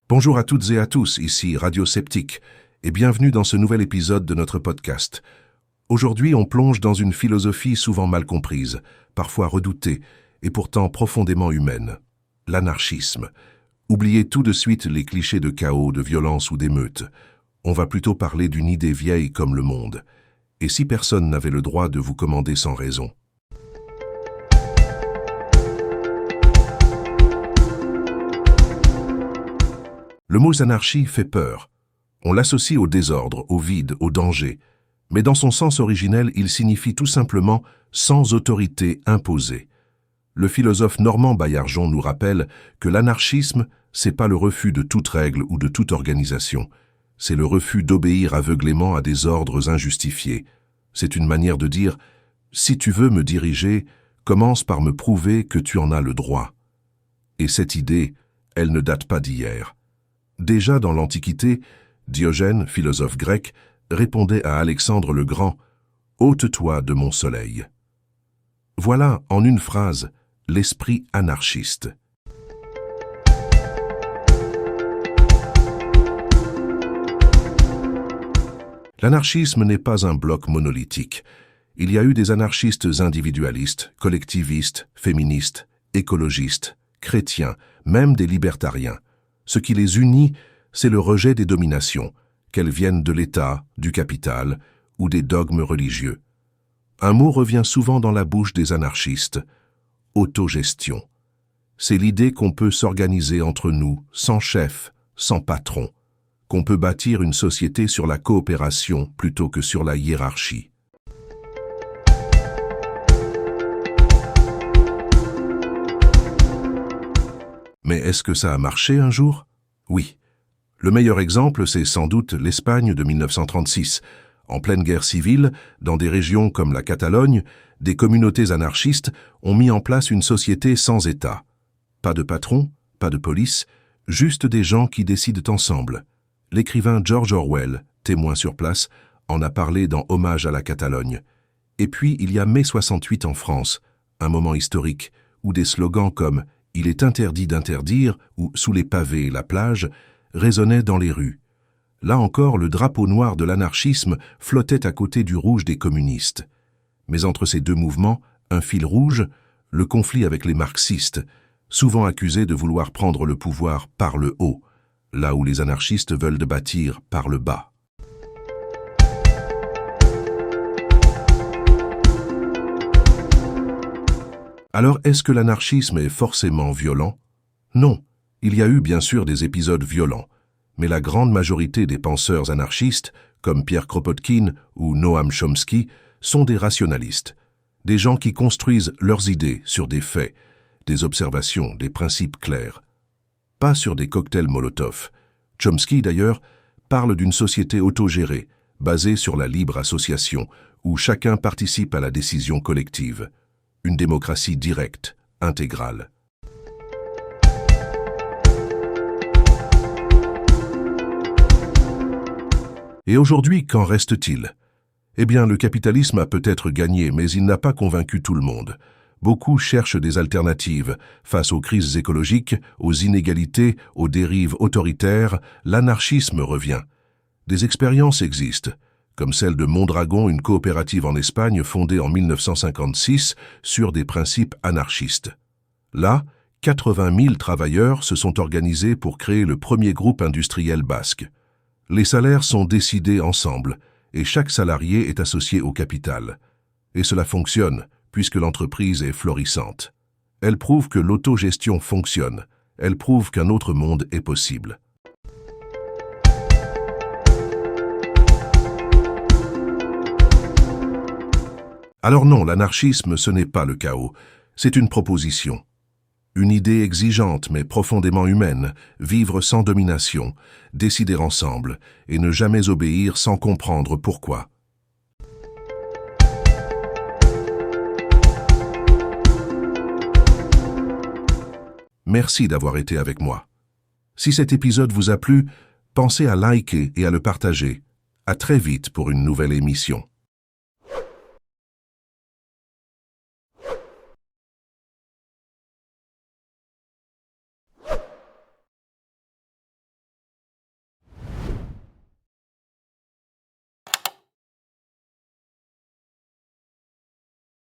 Bonjour à toutes et à tous, ici Radio Sceptique, et bienvenue dans ce nouvel épisode de notre podcast. Aujourd'hui, on plonge dans une philosophie souvent mal comprise, parfois redoutée, et pourtant profondément humaine. L'anarchisme. Oubliez tout de suite les clichés de chaos, de violence ou d'émeute. On va plutôt parler d'une idée vieille comme le monde. Et si personne n'avait le droit de vous commander sans raison? Le mot anarchie fait peur. On l'associe au désordre, au vide, au danger. Mais dans son sens originel, il signifie tout simplement sans autorité imposée. Le philosophe Normand Baillargeon nous rappelle que l'anarchisme, c'est pas le refus de toute règle ou de toute organisation. C'est le refus d'obéir aveuglément à des ordres injustifiés. C'est une manière de dire « si tu veux me diriger, commence par me prouver que tu en as le droit ». Et cette idée, elle ne date pas d'hier. Déjà dans l'Antiquité, Diogène, philosophe grec, répondait à Alexandre le Grand « Ôte-toi de mon soleil ». Voilà, en une phrase, l'esprit anarchiste. L'anarchisme n'est pas un bloc monolithique. Il y a eu des anarchistes individualistes, collectivistes, féministes, écologistes, chrétiens, même des libertariens. Ce qui les unit, c'est le rejet des dominations, qu'elles viennent de l'État, du capital ou des dogmes religieux. Un mot revient souvent dans la bouche des anarchistes, autogestion. C'est l'idée qu'on peut s'organiser entre nous, sans chef, sans patron, qu'on peut bâtir une société sur la coopération plutôt que sur la hiérarchie. Mais est-ce que ça a marché un jour? Oui. Le meilleur exemple, c'est sans doute l'Espagne de 1936. En pleine guerre civile, dans des régions comme la Catalogne, des communautés anarchistes ont mis en place une société sans État. Pas de patron, pas de police, juste des gens qui décident ensemble. L'écrivain George Orwell, témoin sur place, en a parlé dans Hommage à la Catalogne. Et puis, il y a mai 68 en France, un moment historique, où des slogans comme « Il est interdit d'interdire » ou « Sous les pavés, la plage » résonnaient dans les rues. Là encore, le drapeau noir de l'anarchisme flottait à côté du rouge des communistes. Mais entre ces deux mouvements, un fil rouge, le conflit avec les marxistes, souvent accusés de vouloir prendre le pouvoir par le haut, là où les anarchistes veulent bâtir par le bas. Alors, est-ce que l'anarchisme est forcément violent? Non, il y a eu bien sûr des épisodes violents, mais la grande majorité des penseurs anarchistes, comme Pierre Kropotkin ou Noam Chomsky, sont des rationalistes, des gens qui construisent leurs idées sur des faits, des observations, des principes clairs. Pas sur des cocktails Molotov. Chomsky, d'ailleurs, parle d'une société autogérée, basée sur la libre association, où chacun participe à la décision collective. Une démocratie directe, intégrale. Et aujourd'hui, qu'en reste-t-il? Eh bien, le capitalisme a peut-être gagné, mais il n'a pas convaincu tout le monde. Beaucoup cherchent des alternatives. Face aux crises écologiques, aux inégalités, aux dérives autoritaires, l'anarchisme revient. Des expériences existent, comme celle de Mondragon, une coopérative en Espagne fondée en 1956 sur des principes anarchistes. Là, 80 000 travailleurs se sont organisés pour créer le premier groupe industriel basque. Les salaires sont décidés ensemble et chaque salarié est associé au capital. Et cela fonctionne, puisque l'entreprise est florissante. Elle prouve que l'autogestion fonctionne. Elle prouve qu'un autre monde est possible. Alors non, l'anarchisme, ce n'est pas le chaos. C'est une proposition. Une idée exigeante mais profondément humaine, vivre sans domination, décider ensemble et ne jamais obéir sans comprendre pourquoi. Merci d'avoir été avec moi. Si cet épisode vous a plu, pensez à liker et à le partager. À très vite pour une nouvelle émission.